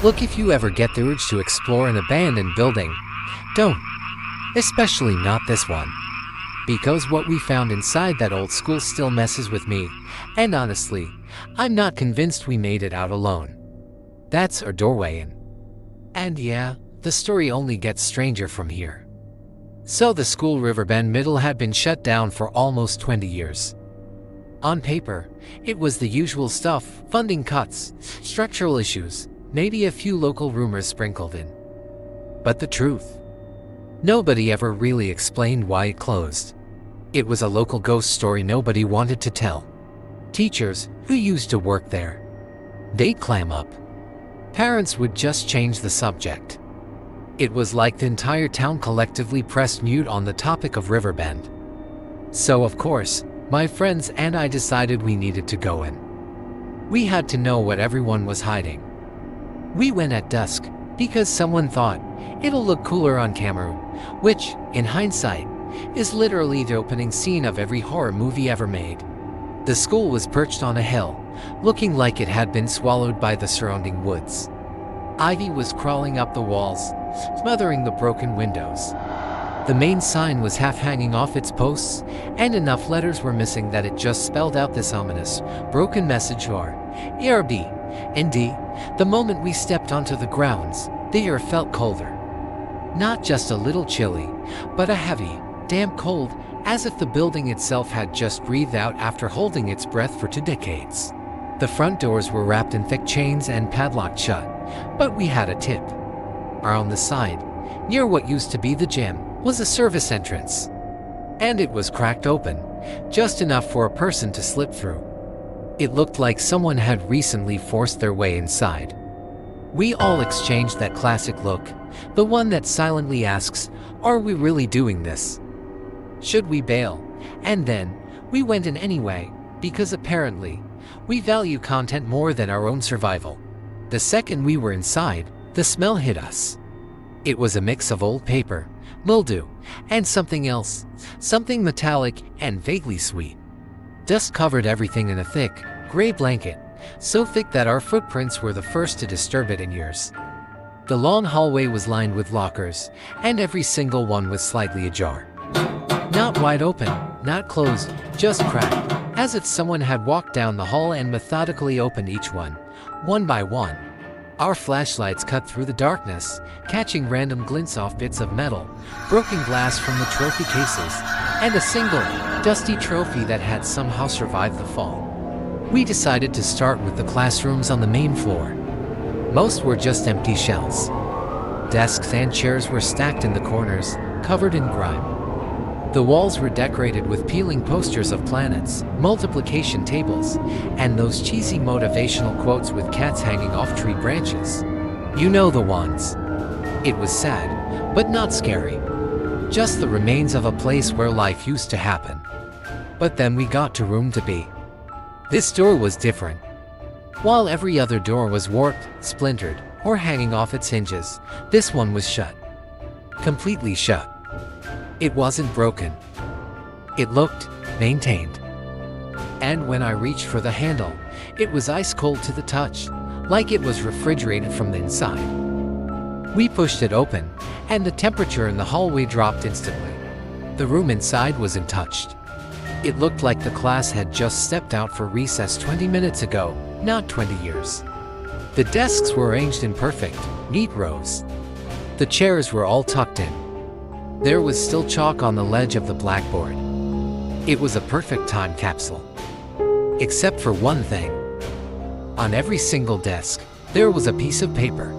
Look, if you ever get the urge to explore an abandoned building, don't. Especially not this one. Because what we found inside that old school still messes with me, and honestly, I'm not convinced we made it out alone. That's our doorway in. And yeah, the story only gets stranger from here. So the school Riverbend Middle had been shut down for almost 20 years. On paper, it was the usual stuff: funding cuts, structural issues, maybe a few local rumors sprinkled in. But the truth? Nobody ever really explained why it closed. It was a local ghost story nobody wanted to tell. Teachers who used to work there, they'd clam up. Parents would just change the subject. It was like the entire town collectively pressed mute on the topic of Riverbend. So of course, my friends and I decided we needed to go in. We had to know what everyone was hiding. We went at dusk because someone thought it'll look cooler on camera, which, in hindsight, is literally the opening scene of every horror movie ever made. The school was perched on a hill, looking like it had been swallowed by the surrounding woods. Ivy was crawling up the walls, smothering the broken windows. The main sign was half hanging off its posts, and enough letters were missing that it just spelled out this ominous, broken message: ERB. Indeed, the moment we stepped onto the grounds, the air felt colder. Not just a little chilly, but a heavy, damp cold, as if the building itself had just breathed out after holding its breath for 2 decades. The front doors were wrapped in thick chains and padlocked shut, but we had a tip. On the side, near what used to be the gym, was a service entrance. And it was cracked open, just enough for a person to slip through. It looked like someone had recently forced their way inside. We all exchanged that classic look, the one that silently asks, "Are we really doing this? Should we bail?" And then, we went in anyway, because apparently, we value content more than our own survival. The second we were inside, the smell hit us. It was a mix of old paper, mildew, and something else, something metallic and vaguely sweet. Dust covered everything in a thick, gray blanket, so thick that our footprints were the first to disturb it in years. The long hallway was lined with lockers, and every single one was slightly ajar. Not wide open, not closed, just cracked, as if someone had walked down the hall and methodically opened each one by one. Our flashlights cut through the darkness, catching random glints off bits of metal, broken glass from the trophy cases, and a single, dusty trophy that had somehow survived the fall. We decided to start with the classrooms on the main floor. Most were just empty shells. Desks and chairs were stacked in the corners, covered in grime. The walls were decorated with peeling posters of planets, multiplication tables, and those cheesy motivational quotes with cats hanging off tree branches. You know the ones. It was sad, but not scary. Just the remains of a place where life used to happen. But then we got to room to be. This door was different. While every other door was warped, splintered, or hanging off its hinges, this one was shut. Completely shut. It wasn't broken. It looked maintained. And when I reached for the handle, it was ice cold to the touch, like it was refrigerated from the inside. We pushed it open, and the temperature in the hallway dropped instantly. The room inside was untouched. It looked like the class had just stepped out for recess 20 minutes ago, not 20 years. The desks were arranged in perfect, neat rows. The chairs were all tucked in. There was still chalk on the ledge of the blackboard. It was a perfect time capsule. Except for one thing. On every single desk, there was a piece of paper.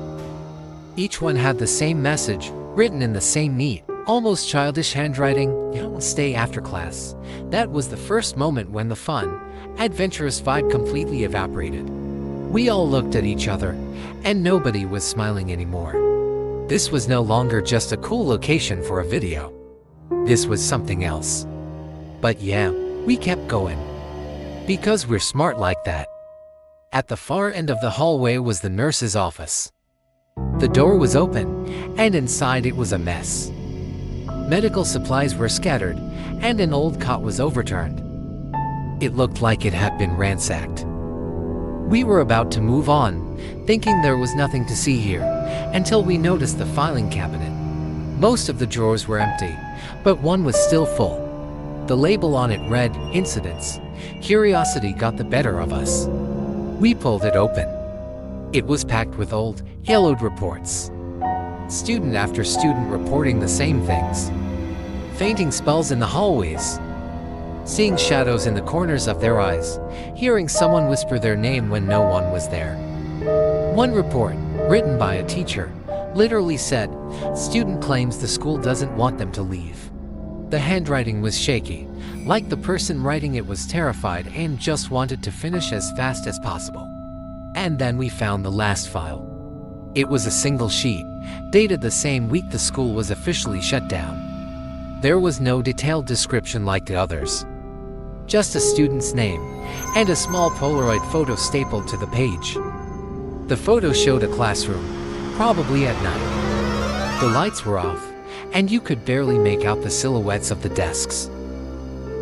Each one had the same message, written in the same neat, almost childish handwriting: "Stay after class." That was the first moment when the fun, adventurous vibe completely evaporated. We all looked at each other, and nobody was smiling anymore. This was no longer just a cool location for a video. This was something else. But yeah, we kept going. Because we're smart like that. At the far end of the hallway was the nurse's office. The door was open, and inside it was a mess. Medical supplies were scattered, and an old cot was overturned. It looked like it had been ransacked. We were about to move on, thinking there was nothing to see here, until we noticed the filing cabinet. Most of the drawers were empty, but one was still full. The label on it read, "Incidents." Curiosity got the better of us. We pulled it open. It was packed with old, yellowed reports. Student after student reporting the same things. Fainting spells in the hallways. Seeing shadows in the corners of their eyes. Hearing someone whisper their name when no one was there. One report, written by a teacher, literally said, "Student claims the school doesn't want them to leave." The handwriting was shaky, like the person writing it was terrified and just wanted to finish as fast as possible. And then we found the last file. It was a single sheet, dated the same week the school was officially shut down. There was no detailed description like the others. Just a student's name, and a small Polaroid photo stapled to the page. The photo showed a classroom, probably at night. The lights were off, and you could barely make out the silhouettes of the desks.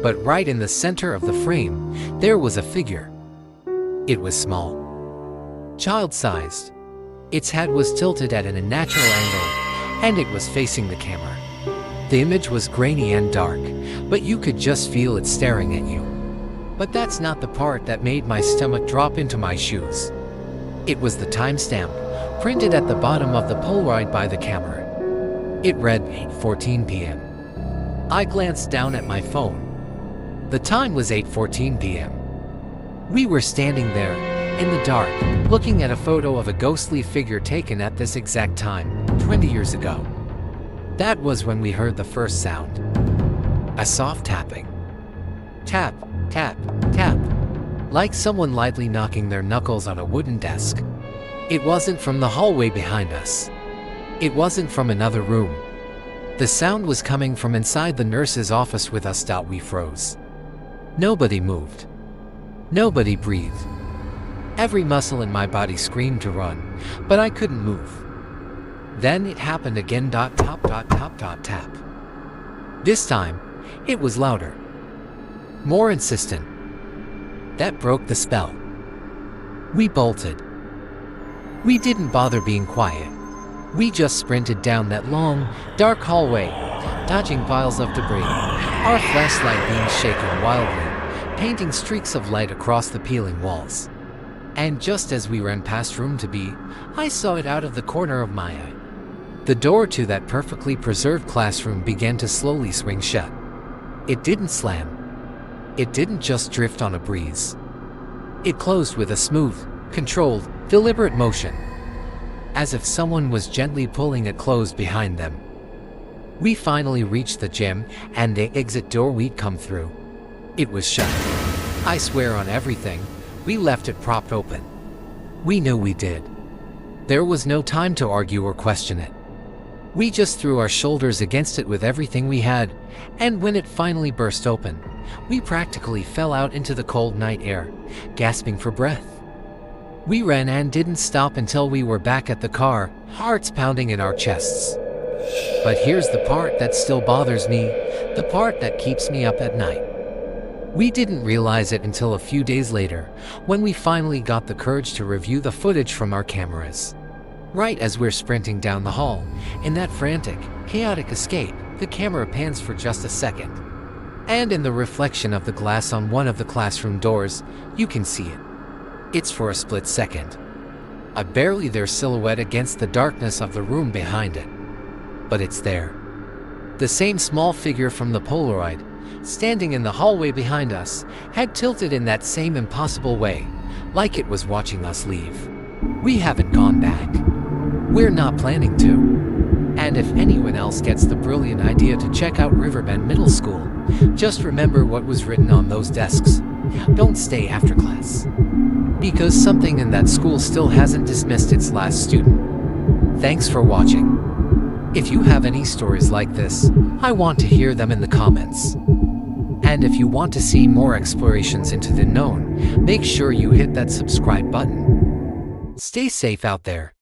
But right in the center of the frame, there was a figure. It was small, child-sized. Its head was tilted at an unnatural angle, and it was facing the camera. The image was grainy and dark, but you could just feel it staring at you. But that's not the part that made my stomach drop into my shoes. It was the timestamp, printed at the bottom of the Polaroid by the camera. It read 8:14 p.m. I glanced down at my phone. The time was 8:14 p.m. We were standing there, in the dark, looking at a photo of a ghostly figure taken at this exact time, 20 years ago. That was when we heard the first sound. A soft tapping. Tap, tap, tap. Like someone lightly knocking their knuckles on a wooden desk. It wasn't from the hallway behind us. It wasn't from another room. The sound was coming from inside the nurse's office with us. We froze. Nobody moved. Nobody breathed. Every muscle in my body screamed to run, but I couldn't move. Then it happened again. Tap, tap. This time, it was louder. More insistent. That broke the spell. We bolted. We didn't bother being quiet. We just sprinted down that long, dark hallway, dodging piles of debris, our flashlight beams shaking wildly, painting streaks of light across the peeling walls. And just as we ran past room to be, I saw it out of the corner of my eye. The door to that perfectly preserved classroom began to slowly swing shut. It didn't slam. It didn't just drift on a breeze. It closed with a smooth, controlled, deliberate motion, as if someone was gently pulling it closed behind them. We finally reached the gym and the exit door we'd come through. It was shut. I swear on everything, we left it propped open. We knew we did. There was no time to argue or question it. We just threw our shoulders against it with everything we had, and when it finally burst open, we practically fell out into the cold night air, gasping for breath. We ran and didn't stop until we were back at the car, hearts pounding in our chests. But here's the part that still bothers me, the part that keeps me up at night. We didn't realize it until a few days later, when we finally got the courage to review the footage from our cameras. Right as we're sprinting down the hall, in that frantic, chaotic escape, the camera pans for just a second. And in the reflection of the glass on one of the classroom doors, you can see it. It's for a split second. A barely there silhouette against the darkness of the room behind it. But it's there. The same small figure from the Polaroid, standing in the hallway behind us, had tilted in that same impossible way, like it was watching us leave. We haven't gone back. We're not planning to. And if anyone else gets the brilliant idea to check out Riverbend Middle School, just remember what was written on those desks. Don't stay after class. Because something in that school still hasn't dismissed its last student. Thanks for watching. If you have any stories like this, I want to hear them in the comments. And if you want to see more explorations into the known, make sure you hit that subscribe button. Stay safe out there.